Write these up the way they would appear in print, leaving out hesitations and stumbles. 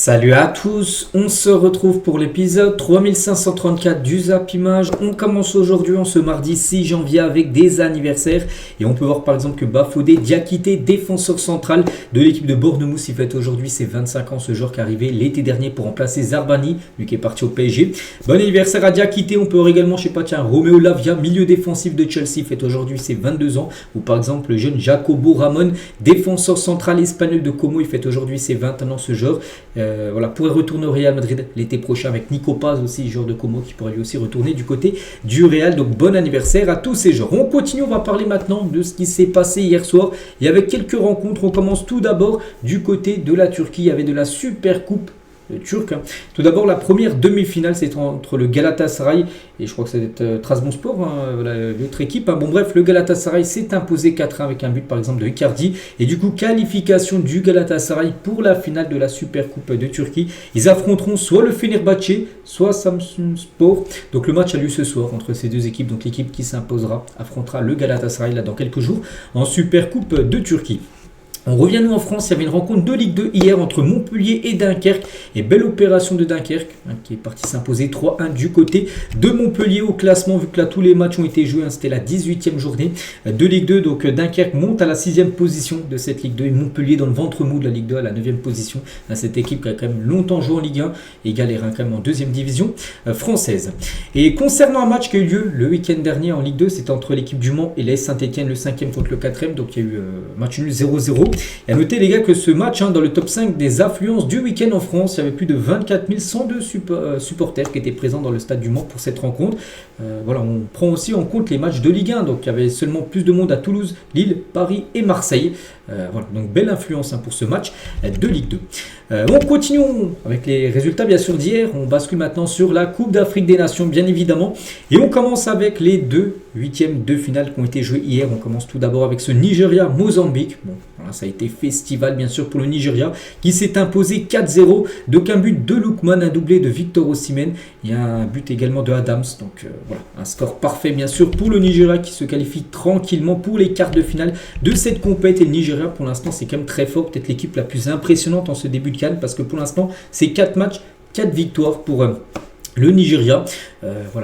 Salut à tous, on se retrouve pour l'épisode 3534 du Zap Image. On commence aujourd'hui en ce mardi 6 janvier avec des anniversaires et on peut voir par exemple que Bafodé Diakité, défenseur central de l'équipe de Bournemouth, il fête aujourd'hui ses 25 ans, ce joueur qui est arrivé l'été dernier pour remplacer Zarbani, lui qui est parti au PSG. Bon anniversaire à Diakité, on peut voir également, Romeo Lavia, milieu défensif de Chelsea, fête aujourd'hui ses 22 ans. Ou par exemple le jeune Jacobo Ramon, défenseur central espagnol de Como, il fête aujourd'hui ses 21 ans, ce joueur. Pourrait retourner au Real Madrid l'été prochain avec Nico Paz aussi, joueur de Como, qui pourrait lui aussi retourner du côté du Real. Donc bon anniversaire à tous ces joueurs. On continue, on va parler maintenant de ce qui s'est passé hier soir. Il y avait quelques rencontres. On commence tout d'abord du côté de la Turquie. Il y avait de la Super Coupe turc. Tout d'abord, la première demi-finale, c'est entre le Galatasaray et je crois que c'est Trabzonspor, l'autre équipe. Bon bref, le Galatasaray s'est imposé 4-1 avec un but par exemple de Icardi. Et du coup, qualification du Galatasaray pour la finale de la Super Coupe de Turquie. Ils affronteront soit le Fenerbahçe, soit Samsunspor. Donc le match a lieu ce soir entre ces deux équipes. Donc l'équipe qui s'imposera affrontera le Galatasaray là dans quelques jours en Super Coupe de Turquie. On revient nous en France, il y avait une rencontre de Ligue 2 hier entre Montpellier et Dunkerque. Et belle opération de Dunkerque qui est parti s'imposer 3-1 du côté de Montpellier au classement. Vu que là tous les matchs ont été joués, c'était la 18e journée de Ligue 2. Donc Dunkerque monte à la 6e position de cette Ligue 2 et Montpellier dans le ventre mou de la Ligue 2 à la 9e position. Cette équipe qui a quand même longtemps joué en Ligue 1 et galère quand même en 2e division française. Et concernant un match qui a eu lieu le week-end dernier en Ligue 2, c'était entre l'équipe du Mans et l'AS Saint-Etienne, le 5e contre le 4e. Donc il y a eu match nul 0-0. Et à noter les gars que ce match, dans le top 5 des affluences du week-end en France, il y avait plus de 24 102 supporters qui étaient présents dans le stade du Mans pour cette rencontre. On prend aussi en compte les matchs de Ligue 1, donc il y avait seulement plus de monde à Toulouse, Lille, Paris et Marseille. Donc belle influence pour ce match de Ligue 2. On continue avec les résultats bien sûr d'hier. On bascule maintenant sur la Coupe d'Afrique des Nations bien évidemment. Et on commence avec les deux huitièmes de finale qui ont été joués hier. On commence tout d'abord avec ce Nigeria-Mozambique. Ça a été festival bien sûr pour le Nigeria qui s'est imposé 4-0. Donc un but de Lookman, un doublé de Victor Osimhen. Il y a un but également de Adams. Donc un score parfait bien sûr pour le Nigeria qui se qualifie tranquillement pour les quarts de finale de cette compète. Et le Nigeria pour l'instant c'est quand même très fort. Peut-être l'équipe la plus impressionnante en ce début de CAN parce que pour l'instant c'est 4 matchs, 4 victoires pour le Nigeria.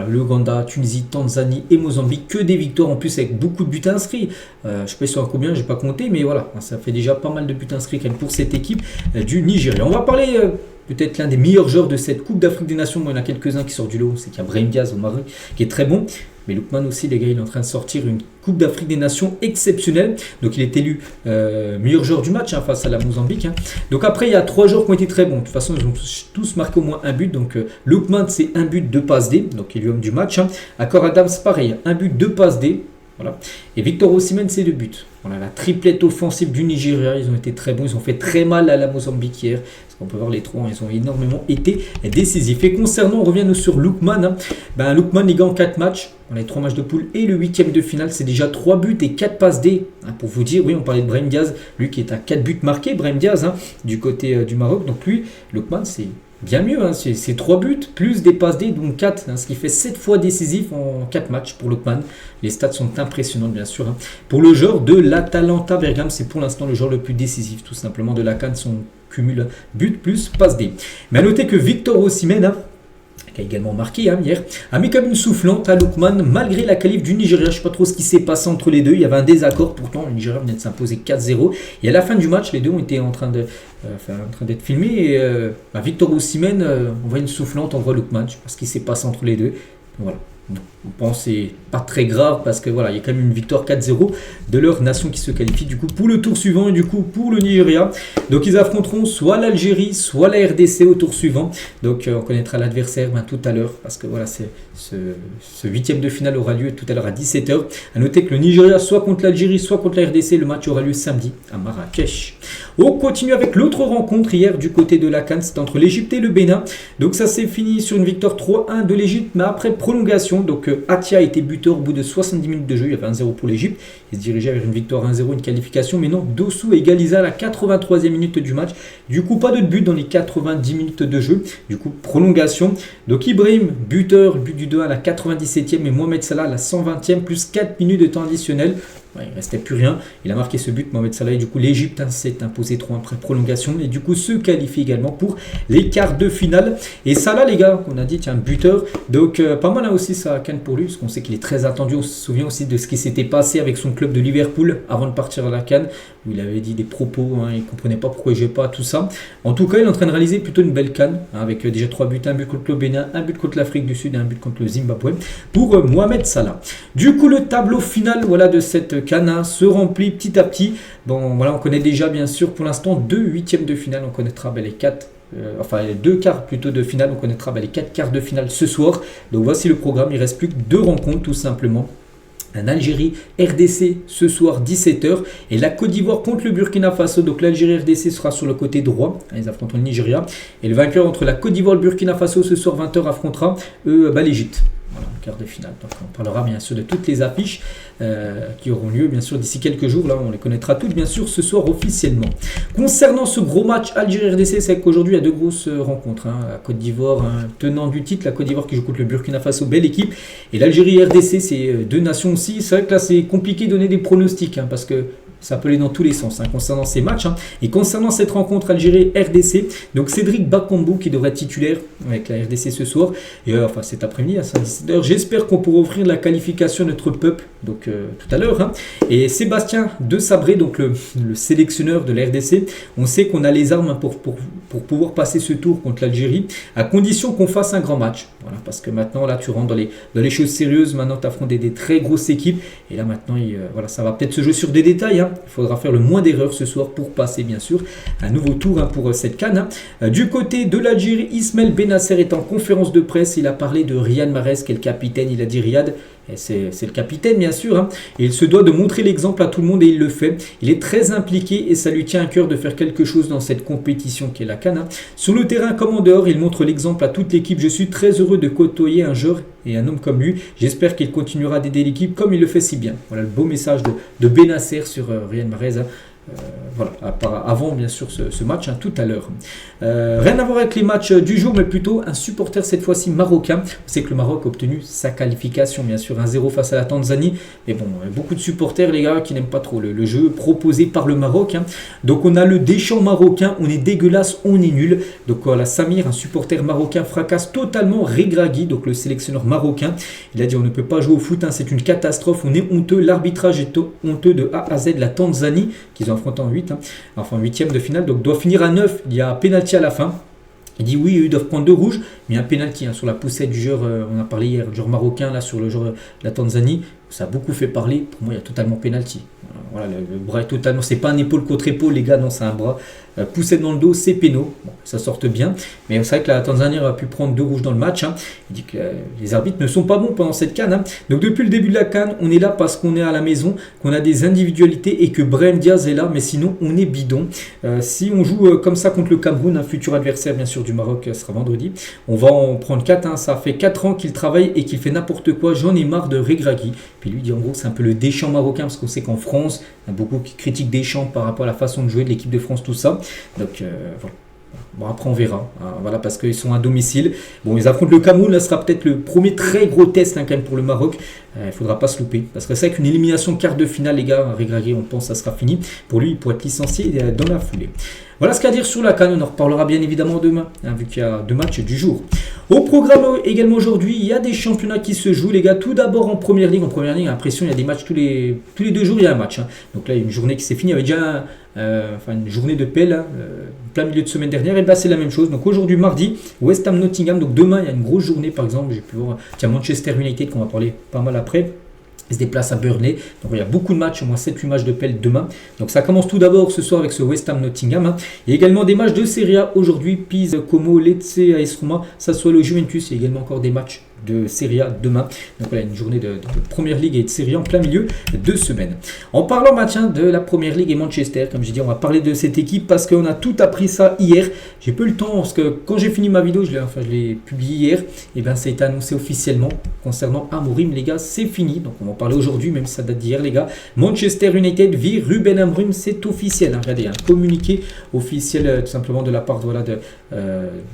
L'Ouganda, Tunisie, Tanzanie et Mozambique, que des victoires en plus avec beaucoup de buts inscrits. Je ne sais pas sur combien, je n'ai pas compté, mais voilà, ça fait déjà pas mal de buts inscrits quand même pour cette équipe du Nigeria. On va parler peut-être l'un des meilleurs joueurs de cette Coupe d'Afrique des Nations. Il y en a quelques-uns qui sortent du lot, c'est qu'il y a Brahim Diaz au Maroc qui est très bon. Mais Lookman aussi, les gars, il est en train de sortir une Coupe d'Afrique des Nations exceptionnelle. Donc il est élu meilleur joueur du match face à la Mozambique. Donc après, il y a 3 joueurs qui ont été très bons. De toute façon, ils ont tous marqué au moins un but. Donc Lookman, c'est un but, 2 passes D. Donc il est l'homme du match. Accord Adams, pareil, un but, 2 passes D. Voilà. Et Victor Osimhen, c'est 2 buts. La triplette offensive du Nigeria, ils ont été très bons. Ils ont fait très mal à la Mozambique hier. On peut voir les 3, ils ont énormément été décisifs. Et concernant, on revient sur Lookman. Lookman, il gagne 4 matchs. Les 3 matchs de poule et le 8e de finale, c'est déjà 3 buts et 4 passes D. Pour vous dire, oui, on parlait de Brahim Diaz, lui qui est à 4 buts marqués, Brahim Diaz, du côté du Maroc. Donc lui, Lookman, c'est bien mieux. C'est 3 buts plus des passes D, donc 4. Ce qui fait 7 fois décisif en 4 matchs pour Lookman. Les stats sont impressionnantes, bien sûr. Pour le joueur de l'Atalanta Bergame, c'est pour l'instant le joueur le plus décisif, tout simplement, de la CAN. Son cumul but plus passe D. Mais à noter que Victor Osimhen, qui a également marqué hier, a mis comme une soufflante à Lookman malgré la qualif du Nigeria. Je ne sais pas trop ce qui s'est passé entre les deux. Il y avait un désaccord. Pourtant, le Nigeria venait de s'imposer 4-0. Et à la fin du match, les deux ont été en train d'être filmés. Et Victor Osimhen envoie une soufflante, envoie Lookman. Je ne sais pas ce qui s'est passé entre les deux. Voilà. On pense que c'est pas très grave parce que il y a quand même une victoire 4-0 de leur nation qui se qualifie du coup pour le tour suivant et du coup pour le Nigeria. Donc ils affronteront soit l'Algérie, soit la RDC au tour suivant. Donc on connaîtra l'adversaire tout à l'heure parce que c'est ce 8e de finale aura lieu tout à l'heure à 17h. A noter que le Nigeria soit contre l'Algérie, soit contre la RDC, le match aura lieu samedi à Marrakech. On continue avec l'autre rencontre hier du côté de la CAN, c'est entre l'Égypte et le Bénin. Donc ça s'est fini sur une victoire 3-1 de l'Égypte, mais après prolongation. Donc Atia a été buteur au bout de 70 minutes de jeu, il y avait 1-0 pour l'Égypte. Il se dirigeait vers une victoire 1-0, une qualification, mais non, Dossou égalisait à la 83e minute du match. Du coup, pas de but dans les 90 minutes de jeu. Du coup, prolongation. Donc Ibrahim, buteur, but du 2 à la 97e et Mohamed Salah à la 120e, plus 4 minutes de temps additionnel. Ouais, il ne restait plus rien. Il a marqué ce but, Mohamed Salah. Et du coup, l'Égypte s'est imposé 3 après prolongation. Et du coup, se qualifie également pour les quarts de finale. Et Salah, les gars, on a dit, tiens, buteur. Donc, pas mal aussi ça CAN pour lui, parce qu'on sait qu'il est très attendu. On se souvient aussi de ce qui s'était passé avec son club de Liverpool avant de partir à la CAN, où il avait dit des propos, il ne comprenait pas pourquoi il ne jouait pas, tout ça. En tout cas, il est en train de réaliser plutôt une belle CAN, avec déjà 3 buts, un but contre le Bénin, un but contre l'Afrique du Sud et un but contre le Zimbabwe pour Mohamed Salah. Du coup, le tableau final de cette CAN se remplit petit à petit. Bon, voilà, on connaît déjà bien sûr pour l'instant 2 huitièmes de finale, on connaîtra les 4. Les 2 quarts plutôt de finale, on connaîtra les 4 quarts de finale ce soir. Donc voici le programme, il ne reste plus que 2 rencontres tout simplement. Un Algérie RDC ce soir 17h et la Côte d'Ivoire contre le Burkina Faso. Donc l'Algérie RDC sera sur le côté droit, ils affronteront le Nigeria, et le vainqueur entre la Côte d'Ivoire et le Burkina Faso ce soir 20h affrontera l'Égypte. Voilà, en quart de finale. Donc on parlera bien sûr de toutes les affiches qui auront lieu bien sûr d'ici quelques jours. Là, on les connaîtra toutes bien sûr ce soir officiellement. Concernant ce gros match Algérie-RDC, c'est qu'aujourd'hui il y a 2 grosses rencontres. La Côte d'Ivoire, tenant du titre, la Côte d'Ivoire qui joue contre le Burkina Faso, belle équipe. Et l'Algérie-RDC, c'est 2 nations aussi. C'est vrai que là c'est compliqué de donner des pronostics parce que ça peut aller dans tous les sens concernant ces matchs. Et concernant cette rencontre Algérie-RDC, donc Cédric Bakambu qui devrait être titulaire avec la RDC ce soir, et cet après-midi à 17h. J'espère qu'on pourra offrir la qualification à notre peuple donc tout à l'heure. Et Sébastien de Sabré, donc le sélectionneur de la RDC, on sait qu'on a les armes pour pouvoir passer ce tour contre l'Algérie, à condition qu'on fasse un grand match. Voilà, parce que maintenant, là, tu rentres dans les choses sérieuses. Maintenant, tu affrontes des très grosses équipes. Et là, maintenant, ça va peut-être se jouer sur des détails. Il faudra faire le moins d'erreurs ce soir pour passer, bien sûr, un nouveau tour pour cette CAN. Du côté de l'Algérie, Ismaël Benasser est en conférence de presse. Il a parlé de Riyad Mahrez, qui est le capitaine. Il a dit Riyad, c'est le capitaine, bien sûr. Et il se doit de montrer l'exemple à tout le monde et il le fait. Il est très impliqué et ça lui tient à cœur de faire quelque chose dans cette compétition qui est la CAN. Sur le terrain comme en dehors, il montre l'exemple à toute l'équipe. Je suis très heureux de côtoyer un joueur et un homme comme lui. J'espère qu'il continuera d'aider l'équipe comme il le fait si bien. Voilà le beau message de Benasser sur Riyad Mahrez. Avant bien sûr ce match tout à l'heure. Rien à voir avec les matchs du jour, mais plutôt un supporter cette fois-ci marocain. On sait que le Maroc a obtenu sa qualification, bien sûr 1-0 face à la Tanzanie. Mais bon, beaucoup de supporters les gars qui n'aiment pas trop le jeu proposé par le Maroc. Donc on a le Deschamps marocain, on est dégueulasse, on est nul. Donc voilà, Samir, un supporter marocain, fracasse totalement Regragui, donc le sélectionneur marocain. Il a dit on ne peut pas jouer au foot, c'est une catastrophe, on est honteux, l'arbitrage est honteux de A à Z. La Tanzanie, qu'ils ont affronté en 8, enfin 8e de finale, donc doit finir à 9. Il y a pénalty à la fin. Il dit oui, ils doivent prendre 2 rouges, mais il y a un pénalty sur la poussette du joueur, on a parlé hier, le joueur marocain là sur le joueur de la Tanzanie. Ça a beaucoup fait parler. Pour moi, il y a totalement pénalty. Voilà, le bras est totalement. C'est pas un épaule contre épaule, les gars. Non, c'est un bras. Poussette dans le dos, c'est péno. Bon, ça sorte bien. Mais c'est vrai que la Tanzanie a pu prendre 2 rouges dans le match. Il dit que les arbitres ne sont pas bons pendant cette CAN. Donc depuis le début de la CAN, on est là parce qu'on est à la maison, qu'on a des individualités et que Brahim Diaz est là. Mais sinon, on est bidon. Si on joue comme ça contre le Cameroun, un futur adversaire bien sûr du Maroc, sera vendredi. On va en prendre 4. Ça fait 4 ans qu'il travaille et qu'il fait n'importe quoi. J'en ai marre de Regragui. Puis lui dit en gros c'est un peu le Deschamps marocain parce qu'on sait qu'en France, il y a beaucoup qui critiquent Deschamps par rapport à la façon de jouer de l'équipe de France, tout ça. Donc voilà. Bon, après on verra, voilà, parce qu'ils sont à domicile. Bon, ils affrontent le Cameroun, là sera peut-être le premier très gros test quand même pour le Maroc. Il ne faudra pas se louper, parce que c'est vrai qu'une élimination quart de finale, les gars, Regragui, on pense que ça sera fini. Pour lui, il pourrait être licencié dans la foulée. Voilà ce qu'il y a à dire sur la CAN, on en reparlera bien évidemment demain, vu qu'il y a 2 matchs du jour. Au programme également aujourd'hui, il y a des championnats qui se jouent, les gars. Tout d'abord en première ligue. En première ligue, j'ai l'impression qu'il y a des matchs tous les 2 jours, il y a un match. Donc là, il y a une journée qui s'est finie. Il y avait déjà une journée de paix, plein milieu de semaine dernière. Et là, c'est la même chose. Donc aujourd'hui, mardi, West Ham Nottingham. Donc demain, il y a une grosse journée, par exemple. J'ai pu voir, Manchester United, qu'on va parler pas mal après. Il se déplace à Burnley. Donc il y a beaucoup de matchs, au moins 7-8 matchs de pelle demain. Donc ça commence tout d'abord ce soir avec ce West Ham Nottingham. Il y a également des matchs de Serie A aujourd'hui. Pise, Como, Lecce, AS Roma, Sassuolo, Juventus. Il y a également encore des matchs de Serie A demain. Donc voilà, une journée de Première Ligue et de Serie A en plein milieu de semaine. En parlant de la Première Ligue et Manchester, comme je dis, on va parler de cette équipe parce qu'on a tout appris ça hier. J'ai peu le temps parce que quand j'ai fini ma vidéo, je l'ai publié hier, et bien ça a été annoncé officiellement concernant Amorim, les gars, c'est fini. Donc on va en parler aujourd'hui, même si ça date d'hier, les gars. Manchester United vire Ruben Amorim, c'est officiel. Regardez, un communiqué officiel tout simplement de la part de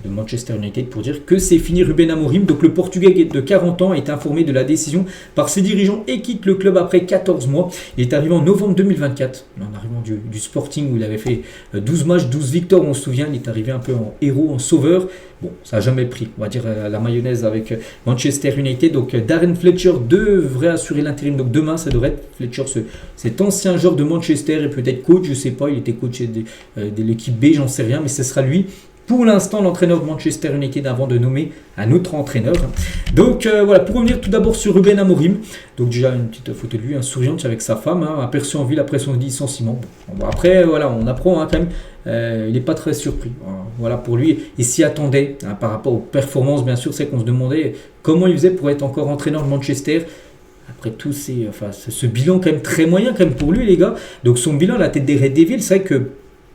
Manchester United pour dire que c'est fini Ruben Amorim. Donc le Portugais de 40 ans est informé de la décision par ses dirigeants et quitte le club après 14 mois. Il est arrivé en novembre 2024, en arrivant du Sporting où il avait fait 12 matchs, 12 victoires, on se souvient, il est arrivé un peu en héros, en sauveur. Bon, ça n'a jamais pris, on va dire, la mayonnaise avec Manchester United. Donc Darren Fletcher devrait assurer l'intérim. Donc demain, ça devrait être Fletcher, cet ancien joueur de Manchester et peut-être coach, je ne sais pas, il était coach de l'équipe B, j'en sais rien, mais ce sera lui. Pour l'instant, l'entraîneur de Manchester United avant de nommer un autre entraîneur. Donc voilà, pour revenir tout d'abord sur Ruben Amorim. Donc déjà une petite photo de lui, souriante avec sa femme, aperçu en ville après son licenciement. Bon, après, voilà, on apprend quand même. Il n'est pas très surpris. Voilà, pour lui, il s'y attendait par rapport aux performances, bien sûr. C'est qu'on se demandait comment il faisait pour être encore entraîneur de Manchester. Après tout, ce bilan quand même très moyen quand même pour lui, les gars. Donc son bilan à la tête des Red Devils, c'est vrai que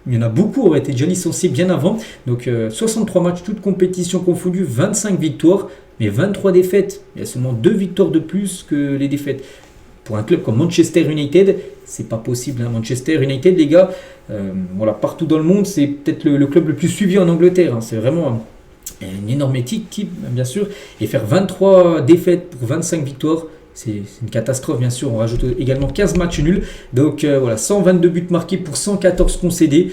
il y en a beaucoup auraient été déjà licenciés bien avant. Donc 63 matchs, toutes compétitions confondues, 25 victoires, mais 23 défaites. Il y a seulement 2 victoires de plus que les défaites. Pour un club comme Manchester United, c'est pas possible. Manchester United, les gars, voilà, partout dans le monde, c'est peut-être le club le plus suivi en Angleterre. C'est vraiment une énorme équipe, bien sûr. Et faire 23 défaites pour 25 victoires, c'est une catastrophe, bien sûr. On rajoute également 15 matchs nuls. Donc voilà, 122 buts marqués pour 114 concédés.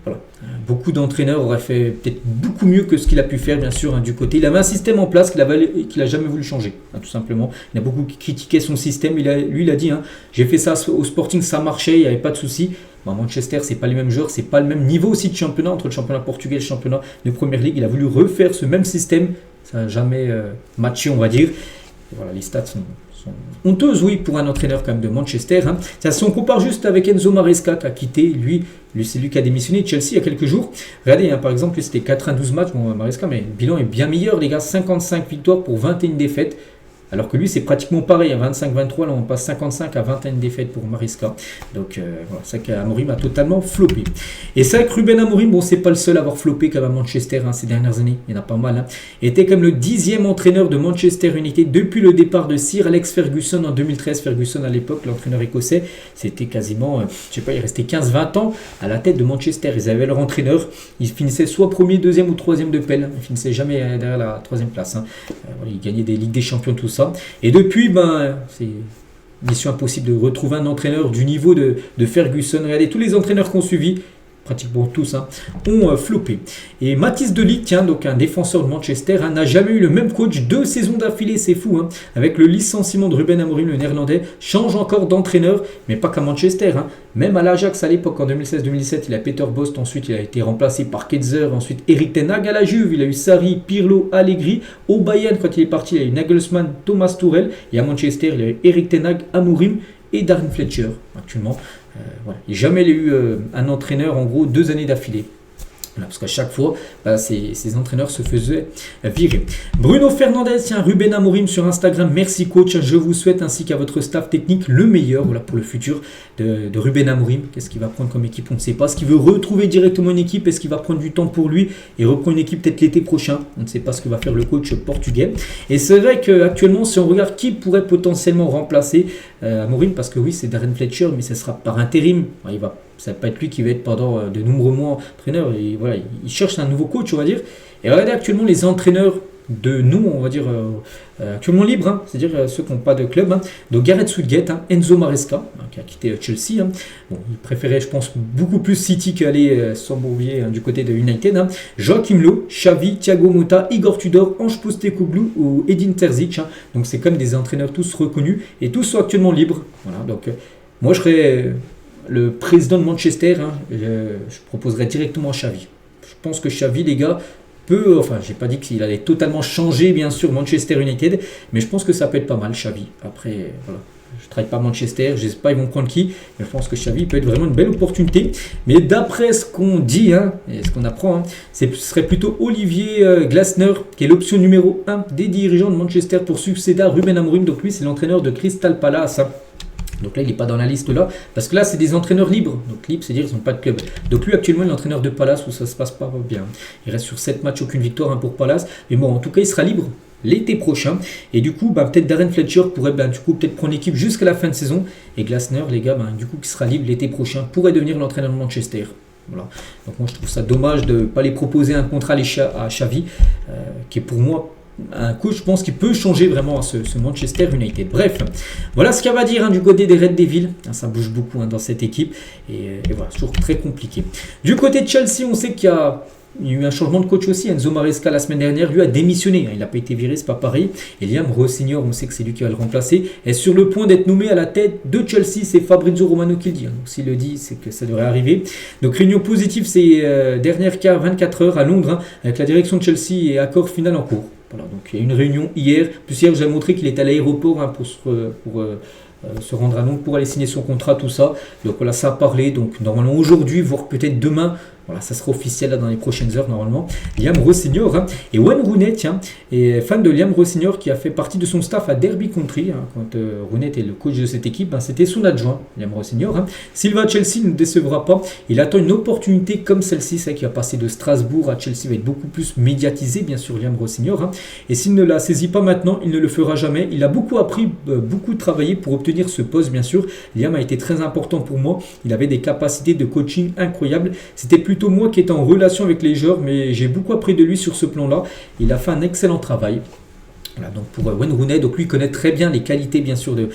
Voilà. Beaucoup d'entraîneurs auraient fait peut-être beaucoup mieux que ce qu'il a pu faire, bien sûr, du côté. Il avait un système en place qu'il n'a jamais voulu changer, tout simplement. Il a beaucoup critiqué son système. Lui, il a dit, j'ai fait ça au Sporting, ça marchait, il n'y avait pas de souci. Manchester, c'est pas les mêmes joueurs, c'est pas le même niveau aussi de championnat, entre le championnat portugais et le championnat de Première Ligue. Il a voulu refaire ce même système. Ça n'a jamais matché, on va dire. Et voilà, les stats sont honteuses, oui, pour un entraîneur quand même de Manchester. Si on compare juste avec Enzo Maresca qui a quitté, lui c'est lui qui a démissionné de Chelsea il y a quelques jours. Regardez, par exemple, lui c'était 92 matchs, Maresca, mais le bilan est bien meilleur, les gars, 55 victoires pour 21 défaites. Alors que lui, c'est pratiquement pareil, à 25-23, là on passe 55 à 21 défaites pour Maresca. Donc voilà, c'est vrai qu'Amorim a totalement floppé. Et c'est vrai que Ruben Amorim, c'est pas le seul à avoir floppé comme à Manchester ces dernières années, il y en a pas mal. Il était comme le 10e entraîneur de Manchester United depuis le départ de Sir Alex Ferguson en 2013. Ferguson à l'époque, l'entraîneur écossais, c'était quasiment, je sais pas, il restait 15-20 ans à la tête de Manchester. Ils avaient leur entraîneur, ils finissaient soit premier, deuxième ou troisième de pelle, ils finissaient jamais derrière la troisième place. Voilà, ils gagnaient des Ligues des Champions, tout ça. Et depuis, c'est mission impossible de retrouver un entraîneur du niveau de Ferguson. Regardez, tous les entraîneurs qu'on suivi, pratiquement tous, ont floppé. Et Mathis de Ligt, donc un défenseur de Manchester, n'a jamais eu le même coach 2 saisons d'affilée, c'est fou. Avec le licenciement de Ruben Amorim, le néerlandais change encore d'entraîneur, mais pas qu'à Manchester. Même à l'Ajax à l'époque, en 2016-2017, il a Peter Bosz, ensuite il a été remplacé par Ketzer, ensuite Erik ten Hag à la Juve, il a eu Sarri, Pirlo, Allegri. Au Bayern, quand il est parti, il a eu Nagelsmann, Thomas Tuchel, et à Manchester, il a eu Erik ten Hag, Amorim et Darren Fletcher actuellement. Voilà. Il n'a jamais eu un entraîneur en gros 2 années d'affilée. Voilà, parce qu'à chaque fois, ces entraîneurs se faisaient virer. Bruno Fernandes, Ruben Amorim sur Instagram. Merci coach, je vous souhaite ainsi qu'à votre staff technique le meilleur pour le futur de Ruben Amorim. Qu'est-ce qu'il va prendre comme équipe, on ne sait pas. Est-ce qu'il veut retrouver directement une équipe? Est-ce qu'il va prendre du temps pour lui et reprendre une équipe peut-être l'été prochain? On ne sait pas ce que va faire le coach portugais. Et c'est vrai qu'actuellement, si on regarde qui pourrait potentiellement remplacer Amorim, parce que oui, c'est Darren Fletcher, mais ce sera par intérim. Ça ne va pas être lui qui va être pendant de nombreux mois entraîneur. Et voilà, il cherche un nouveau coach, on va dire. Et regardez actuellement les entraîneurs de nous, on va dire, actuellement libres, c'est-à-dire ceux qui n'ont pas de club. Donc Gareth Southgate, Enzo Maresca, qui a quitté Chelsea. Bon, il préférait, je pense, beaucoup plus City qu'aller s'embrouiller du côté de United. Joachim Löw, Xavi, Thiago Motta, Igor Tudor, Ange Postecoglou ou Edin Terzic. Donc c'est comme des entraîneurs tous reconnus et tous sont actuellement libres. Voilà, donc moi je serais le président de Manchester, je proposerais directement Xavi. Je pense que Xavi, les gars, j'ai pas dit qu'il allait totalement changer, bien sûr, Manchester United, mais je pense que ça peut être pas mal, Xavi. Après, voilà, je travaille pas à Manchester, je sais pas ils vont prendre qui, mais je pense que Xavi peut être vraiment une belle opportunité. Mais d'après ce qu'on dit, et ce qu'on apprend, ce serait plutôt Olivier Glasner, qui est l'option numéro 1 des dirigeants de Manchester pour succéder à Ruben Amorim. Donc lui, c'est l'entraîneur de Crystal Palace. Donc là, il n'est pas dans la liste là, parce que là, c'est des entraîneurs libres. Donc libre, c'est-à-dire qu'ils n'ont pas de club. Donc lui, actuellement, il est l'entraîneur de Palace où ça ne se passe pas bien. Il reste sur 7 matchs, aucune victoire pour Palace. Mais bon, en tout cas, il sera libre l'été prochain. Et du coup, peut-être Darren Fletcher pourrait peut-être prendre l'équipe jusqu'à la fin de saison. Et Glasner, les gars, du coup, qui sera libre l'été prochain, pourrait devenir l'entraîneur de Manchester. Voilà. Donc moi, je trouve ça dommage de ne pas les proposer un contrat à Xavi, qui est pour moi un coach, je pense, qui peut changer vraiment ce Manchester United. Bref, voilà ce qu'il y a à dire du côté des Red Devils. Ça bouge beaucoup dans cette équipe et voilà, c'est toujours très compliqué. Du côté de Chelsea, on sait qu'il y a eu un changement de coach aussi. Enzo Maresca la semaine dernière lui a démissionné. Il n'a pas été viré, c'est pas pareil. Et Liam Rossignol, on sait que c'est lui qui va le remplacer, est sur le point d'être nommé à la tête de Chelsea. C'est Fabrizio Romano qui le dit. Donc s'il le dit, c'est que ça devrait arriver. Donc réunion positive ces dernières 24 heures à Londres avec la direction de Chelsea et accord final en cours. Voilà, donc il y a une réunion hier. Plus hier, j'ai montré qu'il est à l'aéroport pour se rendre à Londres pour aller signer son contrat, tout ça. Donc voilà, ça a parlé. Donc normalement aujourd'hui, voire peut-être demain, voilà, ça sera officiel là, dans les prochaines heures normalement. Liam Rossignol et Wayne Rooney, est fan de Liam Rossignol qui a fait partie de son staff à Derby County. Quand Rooney était le coach de cette équipe, c'était son adjoint, Liam Rossignol. S'il va à Chelsea, il ne décevra pas. Il attend une opportunité comme celle-ci, c'est qui va passer de Strasbourg à Chelsea, va être beaucoup plus médiatisé, bien sûr, Liam Rossignol. Et s'il ne la saisit pas maintenant, il ne le fera jamais. Il a beaucoup appris, beaucoup travaillé pour obtenir ce poste, bien sûr. Liam a été très important pour moi. Il avait des capacités de coaching incroyables. C'était plutôt moi qui étais en relation avec les joueurs, mais j'ai beaucoup appris de lui sur ce plan-là. Il a fait un excellent travail. Voilà, donc pour Wayne Rooney, donc lui connaît très bien les qualités bien sûr de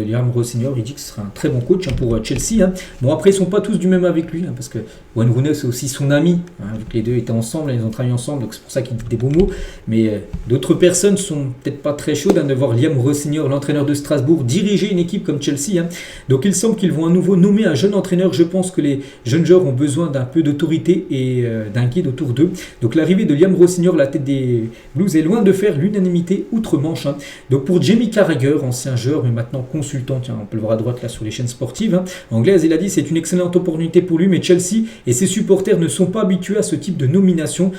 Liam Rossignol. Il dit que ce sera un très bon coach pour Chelsea. Bon, après ils ne sont pas tous du même avec lui, parce que Wayne Rooney c'est aussi son ami, vu que les deux étaient ensemble, ils ont travaillé ensemble, donc c'est pour ça qu'il dit des beaux mots. Mais d'autres personnes sont peut-être pas très chaudes de voir Liam Rossignol, l'entraîneur de Strasbourg, diriger une équipe comme Chelsea. Donc il semble qu'ils vont à nouveau nommer un jeune entraîneur. Je pense que les jeunes joueurs ont besoin d'un peu d'autorité et d'un guide autour d'eux. Donc l'arrivée de Liam Rossignol à la tête des Blues est loin de faire l'unanimité outre-Manche. Donc pour Jamie Carragher, ancien joueur mais maintenant consultant, on peut le voir à droite là sur les chaînes sportives anglaises, il a dit c'est une excellente opportunité pour lui, mais Chelsea et ses supporters ne sont pas habitués à ce type de nomination.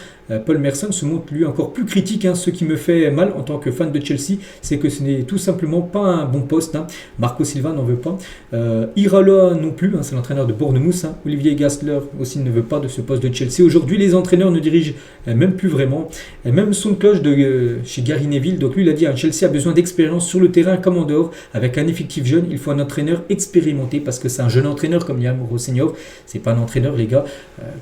Paul Merson se montre lui encore plus critique. Ce qui me fait mal en tant que fan de Chelsea, c'est que ce n'est tout simplement pas un bon poste. Marco Silva n'en veut pas. Iraola non plus, c'est l'entraîneur de Bournemouth. Olivier Gastler aussi ne veut pas de ce poste de Chelsea. Aujourd'hui, les entraîneurs ne dirigent même plus vraiment. Même son de cloche chez Gary Neville. Donc lui, il a dit Chelsea a besoin d'expérience sur le terrain comme en dehors. Avec un effectif jeune, il faut un entraîneur expérimenté parce que c'est un jeune entraîneur comme Liam Rossignol. C'est pas un entraîneur, les gars,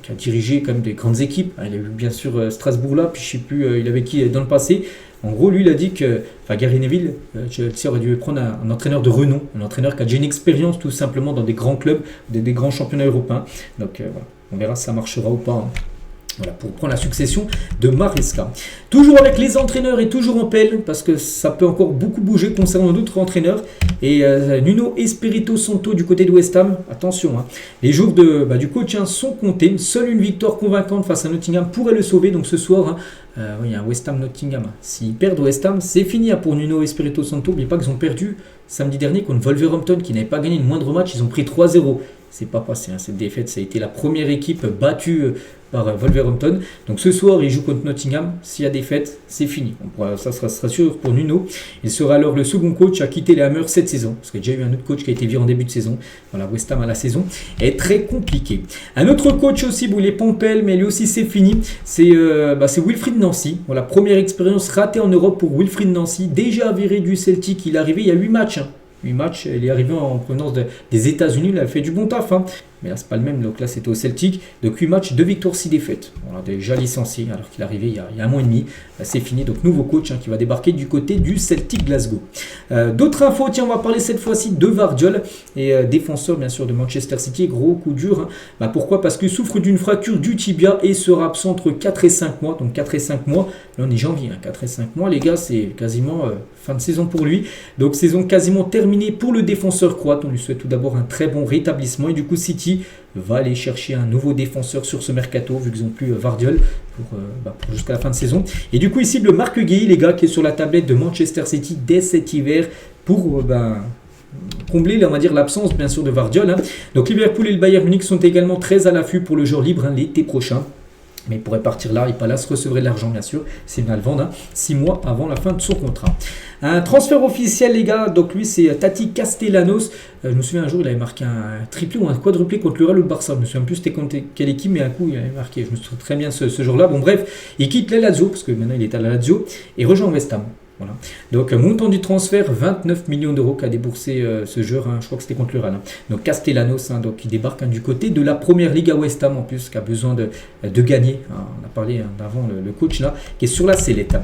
qui a dirigé comme des grandes équipes. Il a eu bien sûr Strasbourg là, puis je sais plus, il avait qui dans le passé. En gros, lui, il a dit que Gary Neville, Chelsea aurait dû prendre un entraîneur de renom, un entraîneur qui a déjà une expérience tout simplement dans des grands clubs, des grands championnats européens. Donc voilà, on verra si ça marchera ou pas. Voilà, pour prendre la succession de Maresca. Toujours avec les entraîneurs et toujours en pelle, parce que ça peut encore beaucoup bouger concernant d'autres entraîneurs. Et Nuno Espirito Santo du côté de West Ham, attention, les jours du coach sont comptés. Seule une victoire convaincante face à Nottingham pourrait le sauver. Donc ce soir, il y a un West Ham Nottingham. S'ils perdent West Ham, c'est fini pour Nuno Espirito Santo. N'oubliez pas qu'ils ont perdu samedi dernier contre Wolverhampton, qui n'avait pas gagné le moindre match. Ils ont pris 3-0. C'est pas passé, cette défaite. Ça a été la première équipe battue par Wolverhampton. Donc ce soir, il joue contre Nottingham. S'il y a défaite, c'est fini. Ça sera sûr pour Nuno. Il sera alors le second coach à quitter les Hammers cette saison. Parce qu'il y a déjà eu un autre coach qui a été viré en début de saison. Voilà, West Ham à la saison est très compliqué. Un autre coach aussi, il est Pampel, mais lui aussi c'est fini. C'est Wilfried Nancy. Voilà, première expérience ratée en Europe pour Wilfried Nancy. Déjà viré du Celtic. Il est arrivé il y a 8 matchs. 8 matchs, il est arrivé en provenance des États-Unis, il a fait du bon taf. Mais là, c'est pas le même. Donc là, c'était au Celtic. Donc 8 matchs, 2 victoires, 6 défaites. On l'a déjà licencié alors qu'il est arrivé il y a un mois et demi. C'est fini. Donc nouveau coach qui va débarquer du côté du Celtic Glasgow. D'autres infos, on va parler cette fois-ci de Vardiol et défenseur bien sûr de Manchester City. Gros coup dur. Pourquoi? Parce qu'il souffre d'une fracture du tibia et sera absent entre 4 et 5 mois. Donc 4 et 5 mois. Là, on est janvier. 4 et 5 mois, les gars, c'est quasiment fin de saison pour lui. Donc saison quasiment terminée pour le défenseur croate. On lui souhaite tout d'abord un très bon rétablissement. Et du coup, City va aller chercher un nouveau défenseur sur ce mercato, vu qu'ils n'ont plus Vardiol pour jusqu'à la fin de saison. Et du coup, il cible Marc Guéhi, les gars, qui est sur la tablette de Manchester City dès cet hiver pour combler, on va dire, l'absence, bien sûr, de Vardiol. Donc, Liverpool et le Bayern Munich sont également très à l'affût pour le joueur libre l'été prochain. Mais il pourrait partir là, et Palace recevrait de l'argent, bien sûr. C'est bien le vendre 6 mois avant la fin de son contrat. Un transfert officiel, les gars. Donc lui, c'est Tati Castellanos. Je me souviens un jour, il avait marqué un triplé ou un quadruplé contre le Real ou le Barça. Je me souviens plus c'était contre quelle équipe, mais un coup, il avait marqué. Je me souviens très bien ce jour-là. Bon, bref, il quitte la Lazio, parce que maintenant il est à la Lazio, et rejoint West Ham. Voilà. Donc, montant du transfert, 29 millions d'euros qu'a déboursé ce joueur. Je crois que c'était contre le Real. Donc, Castellanos, donc, qui débarque du côté de la première ligue à West Ham en plus, qui a besoin de gagner. On a parlé d'avant le coach là, qui est sur la sellette.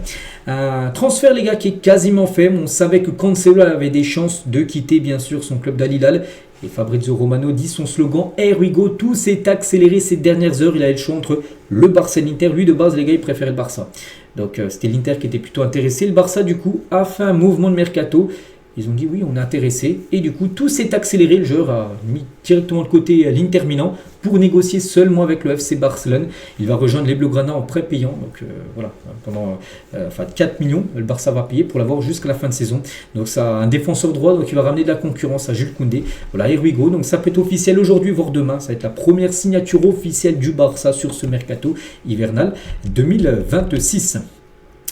Transfert, les gars, qui est quasiment fait. On savait que Cancelo avait des chances de quitter, bien sûr, son club d'Al Hilal. Et Fabrizio Romano dit son slogan Here we go, tout s'est accéléré ces dernières heures. Il a eu le choix entre le Barça et l'Inter. Lui, de base, les gars, il préférait le Barça. Donc, c'était l'Inter qui était plutôt intéressé. Le Barça, du coup, a fait un mouvement de mercato. Ils ont dit oui, on est intéressé. Et du coup, tout s'est accéléré. Le joueur a mis directement de côté l'Inter Milan pour négocier seulement avec le FC Barcelone. Il va rejoindre les Blaugrana en prêt payant. Donc voilà, pendant 4 millions, le Barça va payer pour l'avoir jusqu'à la fin de saison. Donc ça a un défenseur droit, donc il va ramener de la concurrence à Jules Koundé. Voilà, here we go. Donc ça peut être officiel aujourd'hui, voire demain. Ça va être la première signature officielle du Barça sur ce mercato hivernal 2026.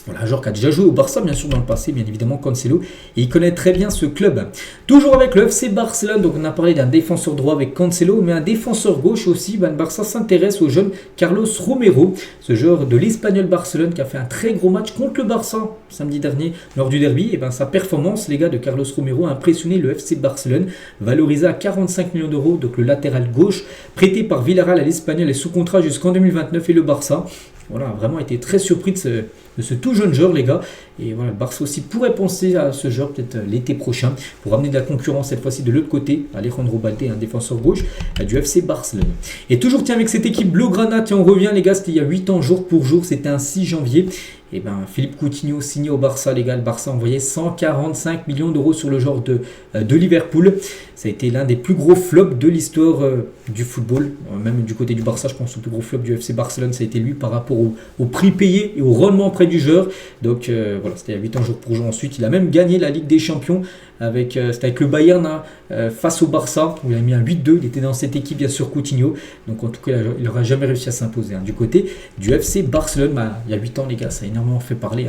Voilà, un joueur qui a déjà joué au Barça, bien sûr, dans le passé, bien évidemment, Cancelo. Et il connaît très bien ce club. Toujours avec le FC Barcelone, donc on a parlé d'un défenseur droit avec Cancelo, mais un défenseur gauche aussi. Le Barça s'intéresse au jeune Carlos Romero, ce joueur de l'Espagnol Barcelone qui a fait un très gros match contre le Barça samedi dernier lors du derby. Et sa performance, les gars, de Carlos Romero a impressionné le FC Barcelone, valorisé à 45 millions d'euros, donc le latéral gauche, prêté par Villarreal à l'Espagnol et sous contrat jusqu'en 2029 et le Barça. Voilà, a vraiment été très surpris de ce tout jeune joueur, les gars. Et voilà, le Barça aussi pourrait penser à ce joueur peut-être l'été prochain pour amener de la concurrence cette fois-ci de l'autre côté. Alejandro Balde, un défenseur gauche du FC Barcelone. Et toujours tiens avec cette équipe Blaugrana, tiens on revient les gars, c'était il y a 8 ans jour pour jour, c'était un 6 janvier. Et Philippe Coutinho signé au Barça, les gars. Le Barça a envoyé 145 millions d'euros sur le joueur de Liverpool. Ça a été l'un des plus gros flops de l'histoire du football. Même du côté du Barça, je pense au plus gros flop du FC Barcelone, ça a été lui par rapport au prix payé et au rendement près du joueur. Donc voilà, c'était il y a 8 ans jour pour jour. Ensuite, il a même gagné la Ligue des Champions c'était avec le Bayern face au Barça, où il a mis un 8-2. Il était dans cette équipe, bien sûr, Coutinho. Donc en tout cas, il n'aura jamais réussi à s'imposer. Du côté du FC Barcelone, il y a 8 ans, les gars, ça a énormément fait parler,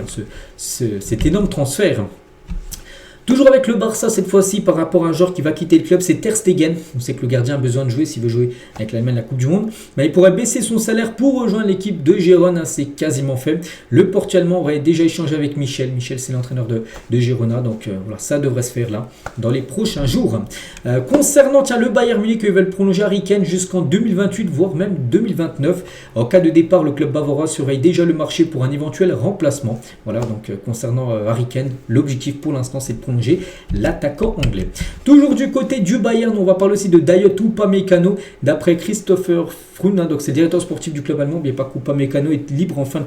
cet énorme transfert. Toujours avec le Barça cette fois-ci par rapport à un joueur qui va quitter le club, c'est Ter Stegen. On sait que le gardien a besoin de jouer s'il veut jouer avec l'Allemagne à la Coupe du Monde. Mais il pourrait baisser son salaire pour rejoindre l'équipe de Girona, c'est quasiment fait. Le Portu-Allemand aurait déjà échangé avec Michel. Michel, c'est l'entraîneur de Girona, donc voilà, ça devrait se faire là dans les prochains jours. Concernant le Bayern Munich, ils veulent prolonger Harry Kane jusqu'en 2028, voire même 2029. En cas de départ, le club bavarois surveille déjà le marché pour un éventuel remplacement. Voilà, donc concernant Harry Kane, l'objectif pour l'instant, c'est de prolonger l'attaquant anglais. Toujours du côté du Bayern, on va parler aussi de Dayot Upamecano. D'après Christopher Froome, donc c'est le directeur sportif du club allemand, n'oubliez pas qu'Upamecano est libre en fin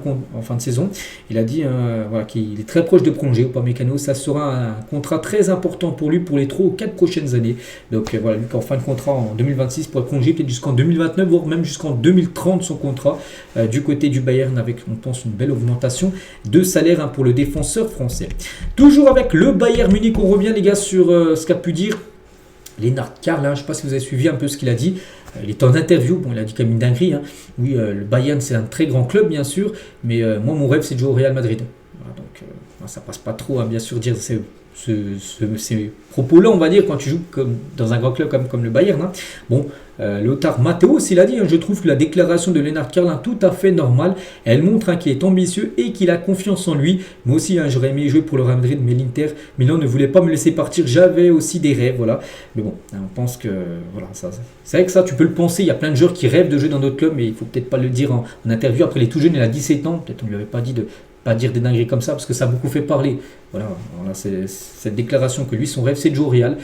de saison. Il a dit voilà, qu'il est très proche de prolonger. Upamecano, ça sera un contrat très important pour lui pour les 3 ou 4 prochaines années. Donc voilà, lui en fin de contrat en 2026 pourrait prolonger peut-être jusqu'en 2029, voire même jusqu'en 2030 son contrat du côté du Bayern, avec, on pense, une belle augmentation de salaire pour le défenseur français. Toujours avec le Bayern Munich, on revient les gars sur ce qu'a pu dire Lennart Karl, je ne sais pas si vous avez suivi un peu ce qu'il a dit. Il est en interview, bon, il a dit comme une dinguerie. Oui, le Bayern c'est un très grand club bien sûr, mais moi mon rêve c'est de jouer au Real Madrid. Voilà, donc ça passe pas trop, bien sûr, dire ces propos-là, on va dire, quand tu joues dans un grand club comme le Bayern. Bon, Lothar Matthäus, il a dit, je trouve que la déclaration de Lennart Karl tout à fait normale. Elle montre qu'il est ambitieux et qu'il a confiance en lui. Moi aussi, j'aurais aimé jouer pour le Real Madrid, mais l'Inter Milan ne voulait pas me laisser partir. J'avais aussi des rêves, voilà. Mais bon, on pense que voilà, c'est vrai que ça, tu peux le penser. Il y a plein de joueurs qui rêvent de jouer dans d'autres clubs, mais il faut peut-être pas le dire en interview. Après, il est tout jeune, il a 17 ans. Peut-être on lui avait pas dit de pas dire des dingueries comme ça, parce que ça a beaucoup fait parler. Voilà, c'est cette déclaration que lui, son rêve, c'est de jouer au Real.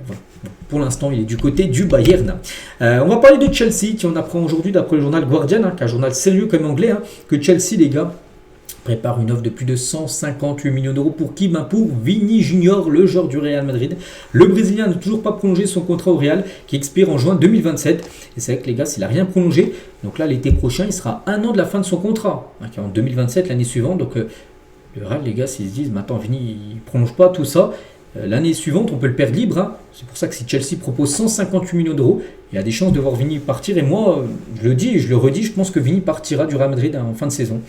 Voilà. Pour l'instant, il est du côté du Bayern. On va parler de Chelsea, qui on apprend aujourd'hui, d'après le journal Guardian, qui est un journal sérieux comme anglais, que Chelsea, les gars, prépare une offre de plus de 158 millions d'euros pour qui? Pour Vini Junior, le joueur du Real Madrid. Le Brésilien n'a toujours pas prolongé son contrat au Real, qui expire en juin 2027. Et c'est vrai que les gars, s'il n'a rien prolongé, donc là, l'été prochain, il sera 1 an de la fin de son contrat, qui est en 2027, l'année suivante. Donc le Real, les gars, s'ils se disent, mais attends, Vini, il ne prolonge pas tout ça, l'année suivante, on peut le perdre libre. C'est pour ça que si Chelsea propose 158 millions d'euros, il y a des chances de voir Vini partir. Et moi, je le dis et je le redis, je pense que Vini partira du Real Madrid en fin de saison.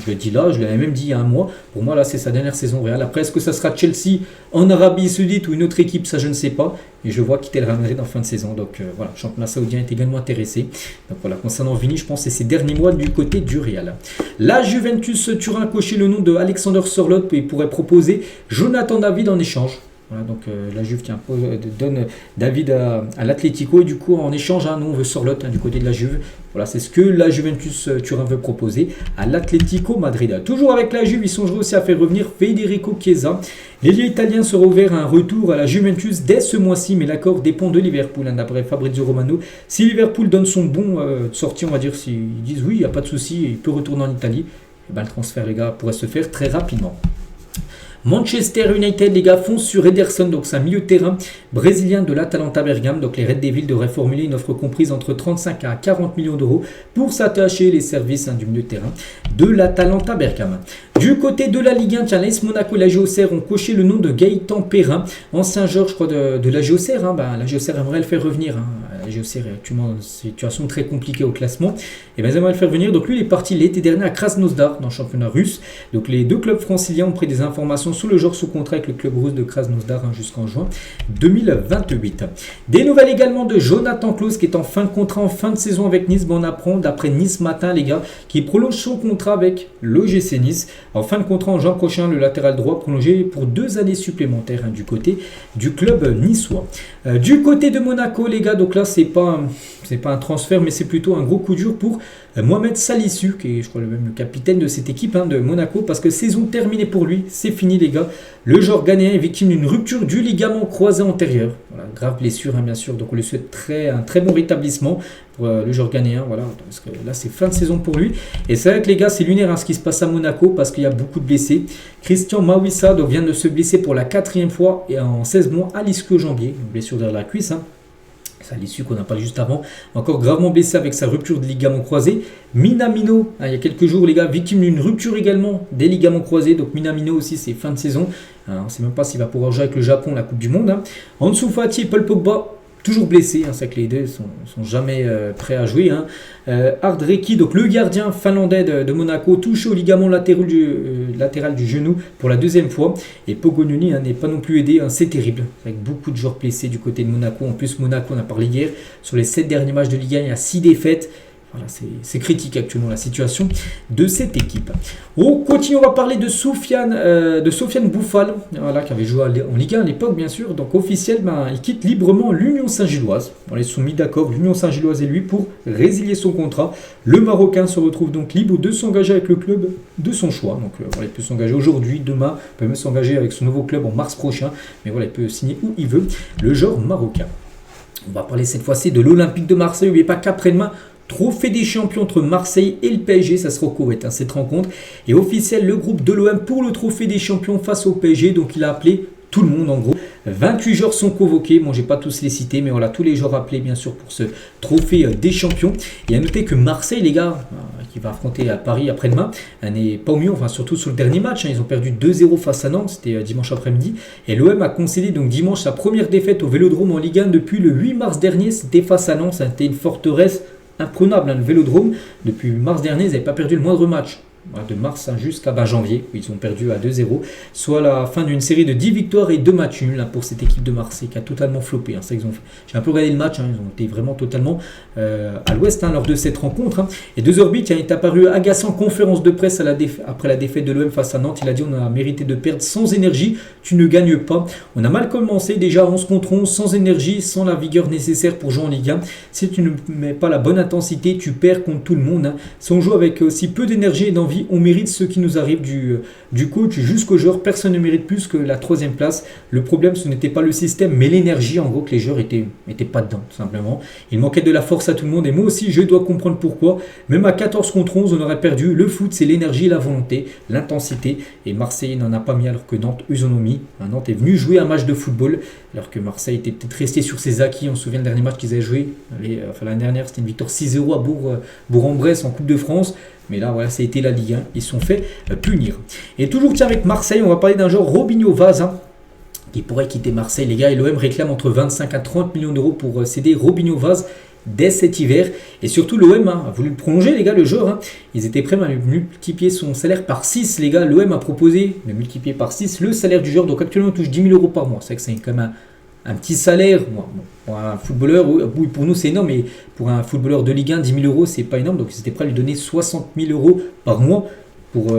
Je le dis là, je l'avais même dit il y a un mois. Pour moi, là, c'est sa dernière saison au Real. Après, est-ce que ça sera Chelsea en Arabie Saoudite ou une autre équipe? Ça, je ne sais pas. Et je vois quitter le Real Madrid en fin de saison. Donc voilà, le championnat saoudien est également intéressé. Donc voilà, concernant Vini, je pense que c'est ses derniers mois du côté du Real. La Juventus Turin a coché le nom de Alexander Sørloth et pourrait proposer Jonathan David en échange. Voilà, donc la Juve donne David à l'Atlético et du coup en échange, nous on veut Sørloth du côté de la Juve. Voilà, c'est ce que la Juventus Turin veut proposer à l'Atlético Madrid. Toujours avec la Juve, ils songeraient aussi à faire revenir Federico Chiesa. L'ailier italien sera ouvert à un retour à la Juventus dès ce mois-ci, mais l'accord dépend de Liverpool. D'après Fabrizio Romano, si Liverpool donne son bon sortie, on va dire, s'ils disent oui, il n'y a pas de souci, il peut retourner en Italie, et ben, le transfert, les gars, pourrait se faire très rapidement. Manchester United, les gars, fonce sur Ederson, donc c'est un milieu de terrain brésilien de l'Atalanta Bergame. Donc les Red Devils devraient formuler une offre comprise entre 35 à 40 millions d'euros pour s'attacher les services du milieu de terrain de l'Atalanta Bergame. Du côté de la Ligue 1, l'AS Monaco et la GOCR ont coché le nom de Gaëtan Perrin, ancien joueur, je crois, de la GOCR. La GOCR aimerait le faire revenir. La GOCR est actuellement dans une situation très compliquée au classement. Et bien, ils aimeraient le faire venir. Donc lui, il est parti l'été dernier à Krasnodar, dans le championnat russe. Donc les deux clubs franciliens ont pris des informations sous le genre sous contrat avec le club russe de Krasnodar jusqu'en juin 2028. Des nouvelles également de Jonathan Klaus qui est en fin de contrat, en fin de saison avec Nice. On apprend d'après Nice Matin, les gars, qui prolonge son contrat avec l'OGC Nice. En fin de contrat en juin prochain, le latéral droit prolongé pour 2 années supplémentaires du côté du club niçois. Du côté de Monaco, les gars, donc là c'est pas un transfert, mais c'est plutôt un gros coup dur pour Mohamed Salisu, qui est, je crois, le capitaine de cette équipe de Monaco, parce que saison terminée pour lui, c'est fini, les gars. Le joueur ghanéen est victime d'une rupture du ligament croisé antérieur. Voilà, grave blessure, bien sûr, donc on lui souhaite un très bon rétablissement pour le joueur ghanéen, voilà, parce que là c'est fin de saison pour lui. Et c'est vrai que les gars, c'est lunaire ce qui se passe à Monaco, parce qu'il y a beaucoup de blessés. Christian Mawissa vient de se blesser pour la 4e fois et en 16 mois à l'ischio-jambier, une blessure derrière la cuisse. C'est à l'issue qu'on a parlé juste avant, encore gravement blessé avec sa rupture de ligament croisé. Minamino, il y a quelques jours, les gars, victime d'une rupture également des ligaments croisés. Donc Minamino aussi, c'est fin de saison. On ne sait même pas s'il va pouvoir jouer avec le Japon la Coupe du Monde. Ansu Fati et Paul Pogba, toujours blessés. C'est vrai que les deux sont jamais prêts à jouer. Ardreki, donc le gardien finlandais de Monaco, touché au ligament latéral du genou pour la 2e fois. Et Pogonuni n'est pas non plus aidé. C'est terrible, avec beaucoup de joueurs blessés du côté de Monaco. En plus, Monaco, on a parlé hier, sur les 7 derniers matchs de Ligue 1, il y a 6 défaites. Voilà, c'est critique actuellement la situation de cette équipe. On continue, on va parler de Sofiane Bouffal, voilà, qui avait joué en Ligue 1 à l'époque, bien sûr. Donc officiel, il quitte librement l'Union Saint-Gilloise. Ils se sont mis d'accord, l'Union Saint-Gilloise et lui, pour résilier son contrat. Le Marocain se retrouve donc libre de s'engager avec le club de son choix. Donc il peut s'engager aujourd'hui, demain, il peut même s'engager avec son nouveau club en mars prochain. Mais voilà, il peut signer où il veut, le joueur marocain. On va parler cette fois-ci de l'Olympique de Marseille. N'oubliez pas qu'après-demain, Trophée des champions entre Marseille et le PSG, ça sera au Koweït, cette rencontre. Et officiel, le groupe de l'OM pour le Trophée des champions face au PSG. Donc il a appelé tout le monde en gros. 28 joueurs sont convoqués. Bon, je n'ai pas tous les cités, mais voilà, tous les joueurs appelés bien sûr pour ce Trophée des champions. Et à noter que Marseille, les gars, qui va affronter à Paris après-demain, n'est pas au mieux, enfin surtout sur le dernier match. Ils ont perdu 2-0 face à Nantes, c'était dimanche après-midi. Et l'OM a concédé donc dimanche sa première défaite au Vélodrome en Ligue 1 depuis le 8 mars dernier. C'était face à Nantes, ça a été une forteresse imprenable, le Vélodrome. Depuis mars dernier, ils n'avaient pas perdu le moindre match. De mars jusqu'à janvier, où ils ont perdu à 2-0, soit la fin d'une série de 10 victoires et 2 matchs nuls pour cette équipe de Marseille qui a totalement floppé. Ça, ils ont fait. J'ai un peu regardé le match, ils ont été vraiment totalement à l'ouest lors de cette rencontre. Et De Zerbi est apparu agaçant en conférence de presse après la défaite de l'OM face à Nantes. Il a dit: on a mérité de perdre sans énergie, tu ne gagnes pas. On a mal commencé, déjà 11 contre 11, sans énergie, sans la vigueur nécessaire pour jouer en Ligue 1. Si tu ne mets pas la bonne intensité, tu perds contre tout le monde. Si on joue avec aussi peu d'énergie et d'envie, on mérite ce qui nous arrive du coach jusqu'aux joueurs. Personne ne mérite plus que la 3e place. Le problème, ce n'était pas le système, mais l'énergie, en gros, que les joueurs étaient pas dedans, tout simplement. Il manquait de la force à tout le monde, et moi aussi, je dois comprendre pourquoi. Même à 14 contre 11, on aurait perdu. Le foot, c'est l'énergie, la volonté, l'intensité, et Marseille n'en a pas mis alors que Nantes, eux en ont mis. Nantes est venu jouer un match de football, alors que Marseille était peut-être resté sur ses acquis. On se souvient le dernier match qu'ils avaient joué, l'année dernière, c'était une victoire 6-0 à Bourg-en-Bresse en Coupe de France. Mais là, voilà, ça a été la Ligue 1. Ils se sont fait punir. Et toujours avec Marseille, on va parler d'un joueur, Robinho Vaz, qui pourrait quitter Marseille. Les gars, et l'OM réclame entre 25 à 30 millions d'euros pour céder Robinho Vaz. dès cet hiver. Et surtout l'OM a voulu le prolonger les gars, le joueur. Ils étaient prêts à multiplier son salaire par 6 les gars. L'OM a proposé de multiplier par 6 le salaire du joueur. Donc actuellement on touche 10 000 euros par mois. C'est vrai que c'est quand même un petit salaire. Bon, pour un footballeur, oui, pour nous c'est énorme, mais pour un footballeur de Ligue 1, 10 000 euros c'est pas énorme. Donc ils étaient prêts à lui donner 60 000 euros par mois pour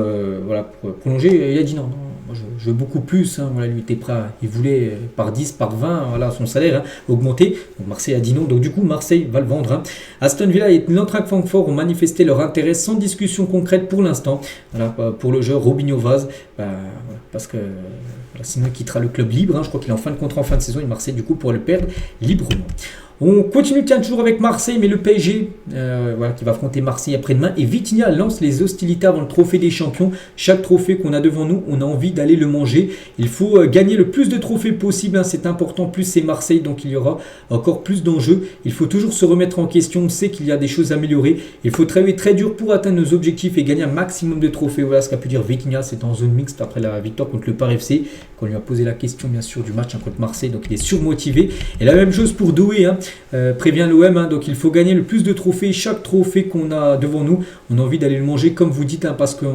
prolonger. Il a dit non, moi je veux beaucoup plus. Voilà, lui était prêt, il voulait par 10, par 20, voilà, son salaire augmenter. Donc Marseille a dit non, donc du coup Marseille va le vendre. Aston Villa et l'Eintracht Francfort ont manifesté leur intérêt sans discussion concrète pour l'instant. Voilà, pour le joueur Robinho Vaz, parce que sinon il quittera le club libre. Je crois qu'il est en fin de contrat en fin de saison et Marseille du coup pourra le perdre librement. On continue toujours avec Marseille, mais le PSG qui va affronter Marseille après-demain. Et Vitinha lance les hostilités avant le trophée des champions. Chaque trophée qu'on a devant nous, on a envie d'aller le manger. Il faut gagner le plus de trophées possible, c'est important. Plus c'est Marseille, donc il y aura encore plus d'enjeux. Il faut toujours se remettre en question. On sait qu'il y a des choses à améliorer. Il faut travailler très dur pour atteindre nos objectifs et gagner un maximum de trophées. Voilà ce qu'a pu dire Vitinha. C'est en zone mixte après la victoire contre le Paris FC. Quand on lui a posé la question bien sûr du match contre Marseille, donc il est surmotivé. Et la même chose pour Doué. Prévient l'OM, donc il faut gagner le plus de trophées. Chaque trophée qu'on a devant nous, on a envie d'aller le manger comme vous dites, parce que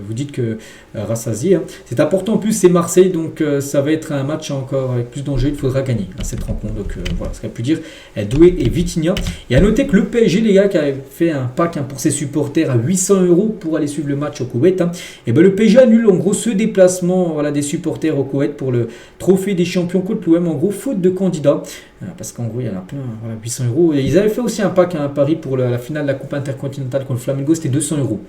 vous dites que rassasié. C'est important, en plus c'est Marseille, donc ça va être un match encore avec plus d'enjeux. Il faudra gagner cette rencontre. Donc voilà ce qu'a pu dire Doué et Vitinha. Et à noter que le PSG, les gars, qui avait fait un pack pour ses supporters à 800 € pour aller suivre le match au Koweït, et le PSG annule en gros ce déplacement des supporters au Koweït pour le trophée des champions contre l'OM, en gros faute de candidats. Parce qu'en gros il y en a plein, 800 €. Et ils avaient fait aussi un pack à Paris pour la finale de la Coupe intercontinentale contre le Flamengo, c'était 200 €.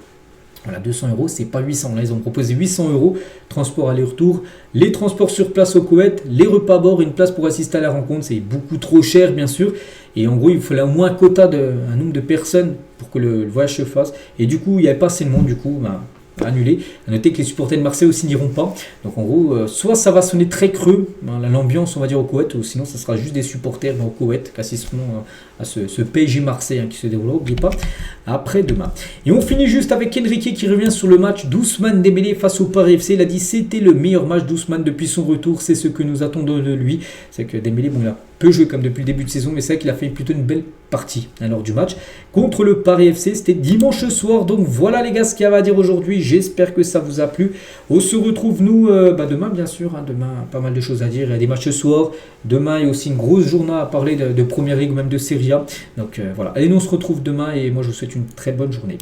Voilà, 200 €, c'est pas 800. Là, ils ont proposé 800 €, transport aller-retour, les transports sur place au Koweït, les repas à bord, une place pour assister à la rencontre. C'est beaucoup trop cher, bien sûr. Et en gros, il fallait au moins un nombre de personnes pour que le voyage se fasse. Et du coup, il n'y avait pas assez de monde, du coup, annulé. À noter que les supporters de Marseille aussi n'iront pas. Donc en gros, soit ça va sonner très creux, l'ambiance on va dire au Koweït, ou sinon ça sera juste des supporters au Koweït qui assisteront à ce PSG Marseille qui se déroulera, n'oubliez pas, après-demain. Et on finit juste avec Enrique qui revient sur le match d'Ousmane Dembélé face au Paris FC. Il a dit c'était le meilleur match d'Ousmane depuis son retour, c'est ce que nous attendons de lui. C'est que Dembélé, il a peu joué comme depuis le début de saison, mais c'est vrai qu'il a fait plutôt une belle partie lors du match contre le Paris FC. C'était dimanche soir, donc voilà les gars ce qu'il y avait à dire aujourd'hui. J'espère que ça vous a plu. On se retrouve nous demain bien sûr. Demain pas mal de choses à dire. Il y a des matchs ce soir. Demain il y a aussi une grosse journée à parler de Première Ligue ou même de Serie A. Donc voilà. Allez, nous on se retrouve demain et moi je vous souhaite une très bonne journée.